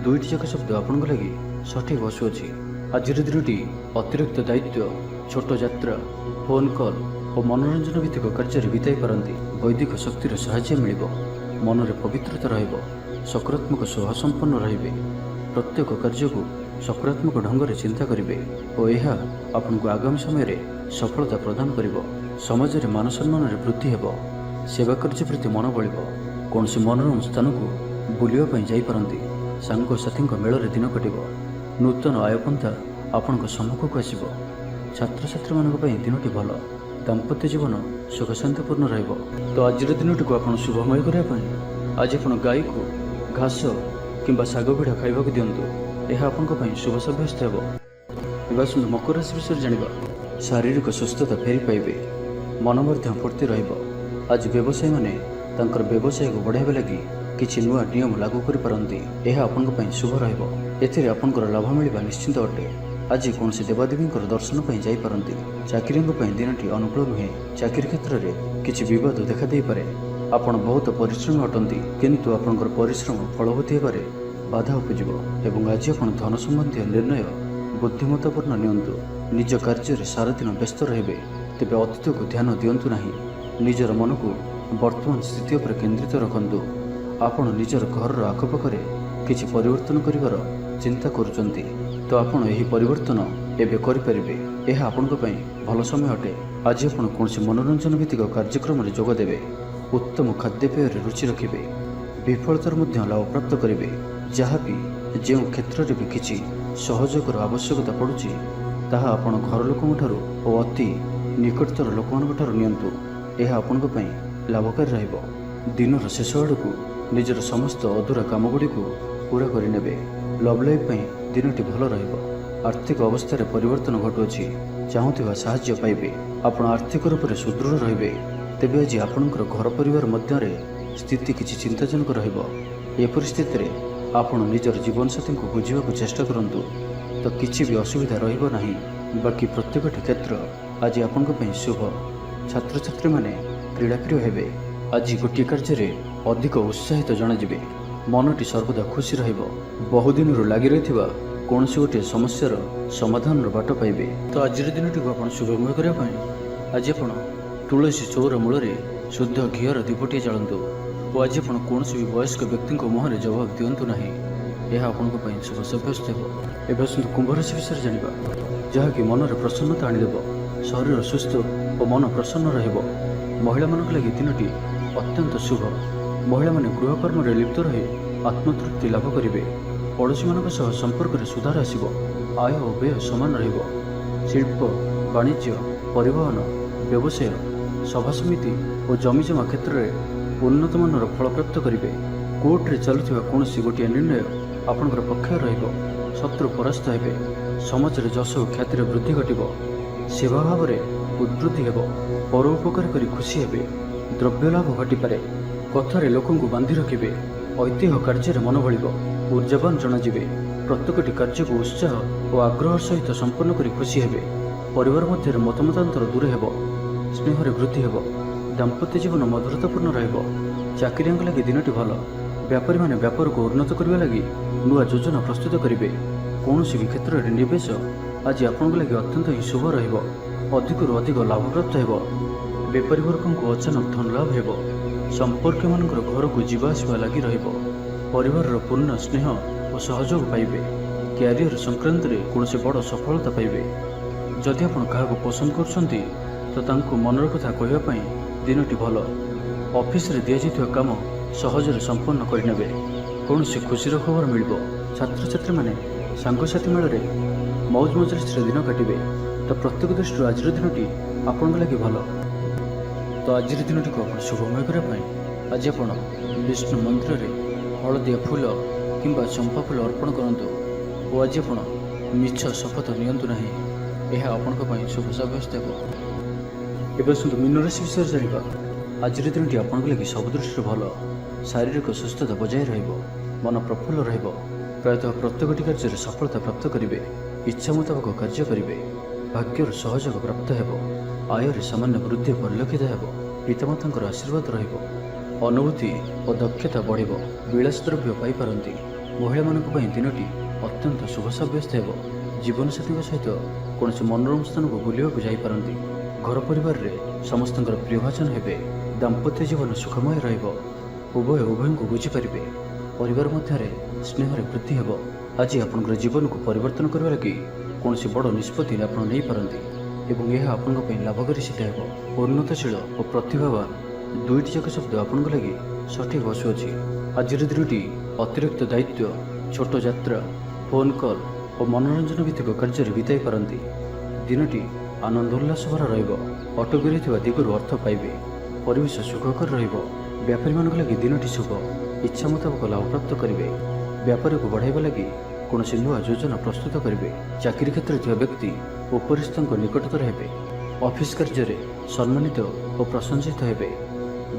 ଦୁଇଟି ଯାକ ଶବ୍ଦ ଆପଣଙ୍କ ଲାଗି ସଠିକ୍ ବସୁଅଛି। ଆଜିର ଦିନଟି ଅତିରିକ୍ତ ଦାୟିତ୍ୱ, ଛୋଟ ଯାତ୍ରା, ଫୋନ୍ କଲ୍ ଓ ମନୋରଞ୍ଜନ ଭିତ୍ତିକ କାର୍ଯ୍ୟରେ ବିତାଇ ପାରନ୍ତି। ବୈଦିକ ଶକ୍ତିର ସାହାଯ୍ୟ ମିଳିବ। ମନରେ ପବିତ୍ରତା ରହିବ। ସକାରାତ୍ମକ ସ୍ୱଭାବ ସମ୍ପନ୍ନ ରହିବେ। ପ୍ରତ୍ୟେକ କାର୍ଯ୍ୟକୁ ସକାରାତ୍ମକ ଢଙ୍ଗରେ ଚିନ୍ତା କରିବେ ଓ ଏହା ଆପଣଙ୍କୁ ଆଗାମୀ ସମୟରେ ସଫଳତା ପ୍ରଦାନ କରିବ। ସମାଜରେ ମାନ ସମ୍ମାନରେ ବୃଦ୍ଧି ହେବ। ସେବା କାର୍ଯ୍ୟ ପ୍ରତି ମନ ବଳିବ। କୌଣସି ମନୋରମ ସ୍ଥାନକୁ ବୁଲିବା ପାଇଁ ଯାଇପାରନ୍ତି। ସାଙ୍ଗସାଥୀଙ୍କ ମେଳରେ ଦିନ କଟିବ। ନୂତନ ଆୟପନ୍ଥା ଆପଣଙ୍କ ସମ୍ମୁଖକୁ ଆସିବ। ଛାତ୍ରଛାତ୍ରୀମାନଙ୍କ ପାଇଁ ଦିନଟି ଭଲ। ଦାମ୍ପତ୍ୟ ଜୀବନ ସୁଖଶାନ୍ତିପୂର୍ଣ୍ଣ ରହିବ। ତ ଆଜିର ଦିନଟିକୁ ଆପଣ ଶୁଭମୟ କରିବା ପାଇଁ ଆଜି ଆପଣ ଗାଈକୁ ଘାସ କିମ୍ବା ଶାଗ ପିଠା ଖାଇବାକୁ ଦିଅନ୍ତୁ। ଏହା ଆପଣଙ୍କ ପାଇଁ ଶୁଭ ସାବ୍ୟସ୍ତ ହେବ। ଏବେ ଆସନ୍ତୁ ମକର ରାଶି ବିଷୟରେ ଜାଣିବା। ଶାରୀରିକ ସୁସ୍ଥତା ଫେରି ପାଇବେ। ମନ ମଧ୍ୟ ଫୁର୍ତ୍ତି ରହିବ। ଆଜି ବ୍ୟବସାୟୀମାନେ ତାଙ୍କର ବ୍ୟବସାୟକୁ ବଢ଼ାଇବା ଲାଗି କିଛି ନୂଆ ନିୟମ ଲାଗୁ କରିପାରନ୍ତି। ଏହା ଆପଣଙ୍କ ପାଇଁ ଶୁଭ ରହିବ। ଏଥିରେ ଆପଣଙ୍କର ଲାଭ ମିଳିବା ନିଶ୍ଚିତ ଅଟେ। ଆଜି କୌଣସି ଦେବାଦେବୀଙ୍କର ଦର୍ଶନ ପାଇଁ ଯାଇପାରନ୍ତି। ଚାକିରିଙ୍କ ପାଇଁ ଦିନଟି ଅନୁକୂଳ ନୁହେଁ। ଚାକିରି କ୍ଷେତ୍ରରେ କିଛି ବିବାଦ ଦେଖାଦେଇପାରେ। ଆପଣ ବହୁତ ପରିଶ୍ରମୀ ଅଟନ୍ତି, କିନ୍ତୁ ଆପଣଙ୍କର ପରିଶ୍ରମ ଫଳବତୀ ହେବାରେ ବାଧା ଉପୁଜିବ ଏବଂ ଆଜି ଆପଣ ଧନ ସମ୍ବନ୍ଧୀୟ ନିର୍ଣ୍ଣୟ ବୁଦ୍ଧିମତ୍ତପୂର୍ଣ୍ଣ ନିଅନ୍ତୁ। ନିଜ କାର୍ଯ୍ୟରେ ସାରାଦିନ ବ୍ୟସ୍ତ ରହିବେ। ତେବେ ଅତୀତକୁ ଧ୍ୟାନ ଦିଅନ୍ତୁ ନାହିଁ। ନିଜର ମନକୁ ବର୍ତ୍ତମାନ ସ୍ଥିତି ଉପରେ କେନ୍ଦ୍ରିତ ରଖନ୍ତୁ। ଆପଣ ନିଜର ଘରର ଆଖପାଖରେ କିଛି ପରିବର୍ତ୍ତନ କରିବାର ଚିନ୍ତା କରୁଛନ୍ତି, ତ ଆପଣ ଏହି ପରିବର୍ତ୍ତନ ଏବେ କରିପାରିବେ। ଏହା ଆପଣଙ୍କ ପାଇଁ ଭଲ ସମୟ ଅଟେ। ଆଜି ଆପଣ କୌଣସି ମନୋରଞ୍ଜନ ଭିତ୍ତିକ କାର୍ଯ୍ୟକ୍ରମରେ ଯୋଗ ଦେବେ। ଉତ୍ତମ ଖାଦ୍ୟପେୟରେ ରୁଚି ରଖିବେ। ବିଫଳତାର ମଧ୍ୟ ଲାଭ ପ୍ରାପ୍ତ କରିବେ। ଯାହାବି ଯେଉଁ କ୍ଷେତ୍ରରେ ବି କିଛି ସହଯୋଗର ଆବଶ୍ୟକତା ପଡ଼ୁଛି, ତାହା ଆପଣ ଘର ଲୋକଙ୍କଠାରୁ ଓ ଅତି ନିକଟତର ଲୋକମାନଙ୍କ ଠାରୁ ନିଅନ୍ତୁ। ଏହା ଆପଣଙ୍କ ପାଇଁ ଲାଭକାରୀ ରହିବ। ଦିନର ଶେଷ ଆଡ଼କୁ ନିଜର ସମସ୍ତ ଅଧୁରା କାମଗୁଡ଼ିକୁ ପୂରା କରିନେବେ। ଲଭ୍ ଲାଇଫ୍ ପାଇଁ ଦିନଟି ଭଲ ରହିବ। ଆର୍ଥିକ ଅବସ୍ଥାରେ ପରିବର୍ତ୍ତନ ଘଟୁଅଛି। ଚାହୁଁଥିବା ସାହାଯ୍ୟ ପାଇବେ। ଆପଣ ଆର୍ଥିକ ରୂପରେ ସୁଦୃଢ଼ ରହିବେ। ତେବେ ଆଜି ଆପଣଙ୍କର ଘର ପରିବାର ମଧ୍ୟରେ ସ୍ଥିତି କିଛି ଚିନ୍ତାଜନକ ରହିବ। ଏ ପରିସ୍ଥିତିରେ ଆପଣ ନିଜର ଜୀବନସାଥୀଙ୍କୁ ବୁଝିବାକୁ ଚେଷ୍ଟା କରନ୍ତୁ, ତ କିଛି ବି ଅସୁବିଧା ରହିବ ନାହିଁ। ବାକି ପ୍ରତ୍ୟେକଟି କ୍ଷେତ୍ର ଆଜି ଆପଣଙ୍କ ପାଇଁ ଶୁଭ। ଛାତ୍ରଛାତ୍ରୀମାନେ କ୍ରୀଡ଼ାପ୍ରିୟ ହେବେ। ଆଜି ଗୋଟିଏ କାର୍ଯ୍ୟରେ ଅଧିକ ଉତ୍ସାହିତ ଜଣାଯିବେ। ମନଟି ସର୍ବଦା ଖୁସି ରହିବ। ବହୁଦିନରୁ ଲାଗି ରହିଥିବା କୌଣସି ଗୋଟିଏ ସମସ୍ୟାର ସମାଧାନର ବାଟ ପାଇବେ। ତ ଆଜିର ଦିନଟିକୁ ଆପଣ ଶୁଭମୟ କରିବା ପାଇଁ ଆଜି ଆପଣ ତୁଳସୀ ଚଉରା ମୂଳରେ ଶୁଦ୍ଧ ଘିଅର ଦୀପଟିଏ ଜାଳନ୍ତୁ ଓ ଆଜି ଆପଣ କୌଣସି ବି ବୟସ୍କ ବ୍ୟକ୍ତିଙ୍କ ମୁହଁରେ ଜବାବ ଦିଅନ୍ତୁ ନାହିଁ। ଏହା ଆପଣଙ୍କ ପାଇଁ ଶୁଭ ସାବ୍ୟସ୍ତ ହେବ। ଏବେ ଆସନ୍ତୁ କୁମ୍ଭ ରାଶି ବିଷୟରେ ଜାଣିବା, ଯାହାକି ମନରେ ପ୍ରସନ୍ନତା ଆଣିଦେବ। ଶରୀର ସୁସ୍ଥ ଓ ମନ ପ୍ରସନ୍ନ ରହିବ। ମହିଳାମାନଙ୍କ ଲାଗି ଦିନଟି ଅତ୍ୟନ୍ତ ଶୁଭ। ମହିଳାମାନେ ଗୃହକର୍ମରେ ଲିପ୍ତ ରହି ଆତ୍ମତୃପ୍ତି ଲାଭ କରିବେ। ପଡ଼ୋଶୀମାନଙ୍କ ସହ ସମ୍ପର୍କରେ ସୁଧାର ଆସିବ। ଆୟ ଓ ବ୍ୟୟ ସମାନ ରହିବ। ଶିଳ୍ପ, ବାଣିଜ୍ୟ, ପରିବହନ, ବ୍ୟବସାୟ, ସଭାସମିତି ଓ ଜମିଜମା କ୍ଷେତ୍ରରେ ଉନ୍ନତମାନର ଫଳପ୍ରାପ୍ତ କରିବେ। କୋର୍ଟରେ ଚାଲୁଥିବା କୌଣସି ଗୋଟିଏ ନିର୍ଣ୍ଣୟ ଆପଣଙ୍କର ପକ୍ଷରେ ରହିବ। ଶତ୍ରୁ ପରାସ୍ତ ହେବେ। ସମାଜରେ ଯଶ ଓ ଖ୍ୟାତିର ବୃଦ୍ଧି ଘଟିବ। ସେବା ଭାବରେ ଉଦ୍ବୃଦ୍ଧି ହେବ। ପରୋପକାର କରି ଖୁସି ହେବେ। ଦ୍ରବ୍ୟ ଲାଭ ଘଟିପାରେ। କଥାରେ ଲୋକଙ୍କୁ ବାନ୍ଧି ରଖିବେ। ଐତିହ୍ୟ କାର୍ଯ୍ୟରେ ମନ ବଳିବ। ଉର୍ଜାବାନ ଜଣାଯିବେ। ପ୍ରତ୍ୟେକଟି କାର୍ଯ୍ୟକୁ ଉତ୍ସାହ ଓ ଆଗ୍ରହ ସହିତ ସମ୍ପନ୍ନ କରି ଖୁସି ହେବେ। ପରିବାର ମଧ୍ୟରେ ମତମତାନ୍ତର ଦୂର ହେବ। ସ୍ନେହରେ ବୃଦ୍ଧି ହେବ। ଦାମ୍ପତ୍ୟ ଜୀବନ ମଧୁରତାପୂର୍ଣ୍ଣ ରହିବ। ଚାକିରିଆଙ୍କ ଲାଗି ଦିନଟି ଭଲ। ବ୍ୟାପାରୀମାନେ ବ୍ୟାପାରକୁ ଉନ୍ନତ କରିବା ଲାଗି ନୂଆ ଯୋଜନା ପ୍ରସ୍ତୁତ କରିବେ। କୌଣସି ବି କ୍ଷେତ୍ରରେ ନିବେଶ ଆଜି ଆପଣଙ୍କ ଲାଗି ଅତ୍ୟନ୍ତ ହିଁ ଶୁଭ ରହିବ। ଅଧିକରୁ ଅଧିକ ଲାଭପ୍ରାପ୍ତ ହେବ। ବେପାରୀ ବର୍ଗଙ୍କୁ ଅଚାନକ ଧନ ଲାଭ ହେବ। ସମ୍ପର୍କୀୟମାନଙ୍କର ଘରକୁ ଯିବା ଆସିବା ଲାଗି ରହିବ। ପରିବାରର ପୂର୍ଣ୍ଣ ସ୍ନେହ ଓ ସହଯୋଗ ପାଇବେ। କ୍ୟାରିୟର ସଂକ୍ରାନ୍ତରେ କୌଣସି ବଡ଼ ସଫଳତା ପାଇବେ। ଯଦି ଆପଣ କାହାକୁ ପସନ୍ଦ କରୁଛନ୍ତି ତ ତାଙ୍କୁ ମନର କଥା କହିବା ପାଇଁ ଦିନଟି ଭଲ। ଅଫିସରେ ଦିଆଯାଇଥିବା କାମ ସହଜରେ ସମ୍ପନ୍ନ କରିନେବେ। କୌଣସି ଖୁସିର ଖବର ମିଳିବ। ଛାତ୍ରଛାତ୍ରୀମାନେ ସାଙ୍ଗସାଥୀ ମେଳରେ ମୌଜ ମଜଲିସରେ ଦିନ କାଟିବେ। ତ ପ୍ରତ୍ୟେକ ଦୃଷ୍ଟିରୁ ଆଜିର ଦିନଟି ଆପଣଙ୍କ ଲାଗି ଭଲ। ତ ଆଜିର ଦିନଟିକୁ ଆପଣ ଶୁଭମୟ କରିବା ପାଇଁ ଆଜି ଆପଣ ବିଷ୍ଣୁ ମନ୍ଦିରରେ ହଳଦିଆ ଫୁଲ କିମ୍ବା ଚମ୍ପା ଫୁଲ ଅର୍ପଣ କରନ୍ତୁ ଓ ଆଜି ଆପଣ ମିଛ ଶପଥ ନିଅନ୍ତୁ ନାହିଁ। ଏହା ଆପଣଙ୍କ ପାଇଁ ଶୁଭ ସାବ୍ୟସ୍ତ ହେବ। ଏବେ ଆସନ୍ତୁ ମୀନ ରାଶି ବିଷୟରେ ଜାଣିବା। ଆଜିର ଦିନଟି ଆପଣଙ୍କ ଲାଗି ସବୁ ଦୃଷ୍ଟିରୁ ଭଲ। ଶାରୀରିକ ସୁସ୍ଥତା ବଜାୟ ରହିବ। ମନ ପ୍ରଫୁଲ୍ଲ ରହିବ। ପ୍ରାୟତଃ ପ୍ରତ୍ୟେକଟି କାର୍ଯ୍ୟରେ ସଫଳତା ପ୍ରାପ୍ତ କରିବେ। ଇଚ୍ଛା ମୁତାବକ କାର୍ଯ୍ୟ କରିବେ। ଭାଗ୍ୟର ସହଯୋଗ ପ୍ରାପ୍ତ ହେବ। ଆୟରେ ସାମାନ୍ୟ ବୃଦ୍ଧି ପରିଲକ୍ଷିତ ହେବ। ପିତାମାତାଙ୍କର ଆଶୀର୍ବାଦ ରହିବ। ଅନୁଭୂତି ଓ ଦକ୍ଷତା ବଢ଼ିବ। ବିଳାସ ଦ୍ରବ୍ୟ ପାଇପାରନ୍ତି। ମହିଳାମାନଙ୍କ ପାଇଁ ଦିନଟି ଅତ୍ୟନ୍ତ ଶୁଭ ସାବ୍ୟସ୍ତ ହେବ। ଜୀବନସାଥୀଙ୍କ ସହିତ କୌଣସି ମନୋରମ ସ୍ଥାନକୁ ବୁଲିବାକୁ ଯାଇପାରନ୍ତି। ଘର ପରିବାରରେ ସମସ୍ତଙ୍କର ପ୍ରିୟଭାଜନ ହେବେ। ଦାମ୍ପତ୍ୟ ଜୀବନ ସୁଖମୟ ରହିବ। ଉଭୟ ଉଭୟଙ୍କୁ ବୁଝିପାରିବେ। ପରିବାର ମଧ୍ୟରେ ସ୍ନେହରେ ବୃଦ୍ଧି ହେବ। ଆଜି ଆପଣଙ୍କର ଜୀବନକୁ ପରିବର୍ତ୍ତନ କରିବା ଲାଗି କୌଣସି ବଡ଼ ନିଷ୍ପତ୍ତି ଆପଣ ନେଇପାରନ୍ତି ଏବଂ ଏହା ଆପଣଙ୍କ ପାଇଁ ଲାଭକାରୀ ସିଦ୍ଧ ହେବ। ଉନ୍ନତଶୀଳ ଓ ପ୍ରତିଭାବାନ ଦୁଇଟି ଯାକ ଶବ୍ଦ ଆପଣଙ୍କ ଲାଗି ସଠିକ୍ ବସୁଅଛି। ଆଜିର ଦିନଟି ଅତିରିକ୍ତ ଦାୟିତ୍ୱ, ଛୋଟ ଯାତ୍ରା, ଫୋନ୍ କଲ୍ ଓ ମନୋରଞ୍ଜନ ଭିତ୍ତିକ କାର୍ଯ୍ୟରେ ବିତାଇ ପାରନ୍ତି। ଦିନଟି ଆନନ୍ଦ ଉଲ୍ଲାସ ଭରା ରହିବ। ଅଟକି ରହିଥିବା ଦିଗରୁ ଅର୍ଥ ପାଇବେ। ପରିବେଶ ସୁଖକର ରହିବ। ବ୍ୟାପାରୀମାନଙ୍କ ଲାଗି ଦିନଟି ଶୁଭ। ଇଚ୍ଛା ମୁତାବକ ଲାଭପ୍ରାପ୍ତ କରିବେ। ବ୍ୟାପାରକୁ ବଢ଼ାଇବା ଲାଗି କୌଣସି ନୂଆ ଯୋଜନା ପ୍ରସ୍ତୁତ କରିବେ। ଚାକିରି କ୍ଷେତ୍ରରେ ଥିବା ବ୍ୟକ୍ତି ଉପରିସ୍ଥଙ୍କ ନିକଟତର ହେବେ। ଅଫିସ୍ କାର୍ଯ୍ୟରେ ସମ୍ମାନିତ ଓ ପ୍ରଶଂସିତ ହେବେ।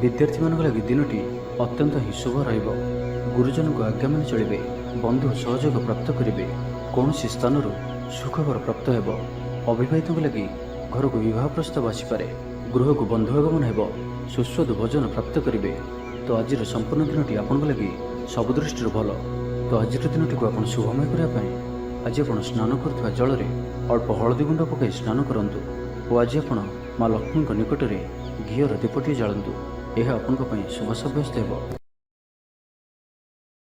ବିଦ୍ୟାର୍ଥୀମାନଙ୍କ ଲାଗି ଦିନଟି ଅତ୍ୟନ୍ତ ହିଁ ଶୁଭ ରହିବ। ଗୁରୁଜନଙ୍କ ଆଜ୍ଞା ମାନି ଚଳିବେ। ବନ୍ଧୁ ସହଯୋଗ ପ୍ରାପ୍ତ କରିବେ। କୌଣସି ସ୍ଥାନରୁ ସୁଖବର ପ୍ରାପ୍ତ ହେବ। ଅବିବାହିତଙ୍କ ଲାଗି ଘରକୁ ବିବାହ ପ୍ରସ୍ତାବ ଆସିପାରେ। ଗୃହକୁ ବନ୍ଧୁ ଆଗମନ ହେବ। ସୁସ୍ୱାଦୁ ଭୋଜନ ପ୍ରାପ୍ତ କରିବେ। ତ ଆଜିର ସମ୍ପୂର୍ଣ୍ଣ ଦିନଟି ଆପଣଙ୍କ ଲାଗି ସବୁ ଦୃଷ୍ଟିରୁ ଭଲ। ତ ଆଜିର ଦିନଟିକୁ ଆପଣ ଶୁଭମୟ କରିବା ପାଇଁ ଆଜି ଆପଣ ସ୍ନାନ କରୁଥିବା ଜଳରେ ଅଳ୍ପ ହଳଦୀ ଗୁଣ୍ଡ ପକାଇ ସ୍ନାନ କରନ୍ତୁ ଓ ଆଜି ଆପଣ ମା ଲକ୍ଷ୍ମୀଙ୍କ ନିକଟରେ ଘିଅର ଦୀପଟିଏ ଜାଳନ୍ତୁ। ଏହା ଆପଣଙ୍କ ପାଇଁ ଶୁଭ ସାବ୍ୟସ୍ତ ହେବ।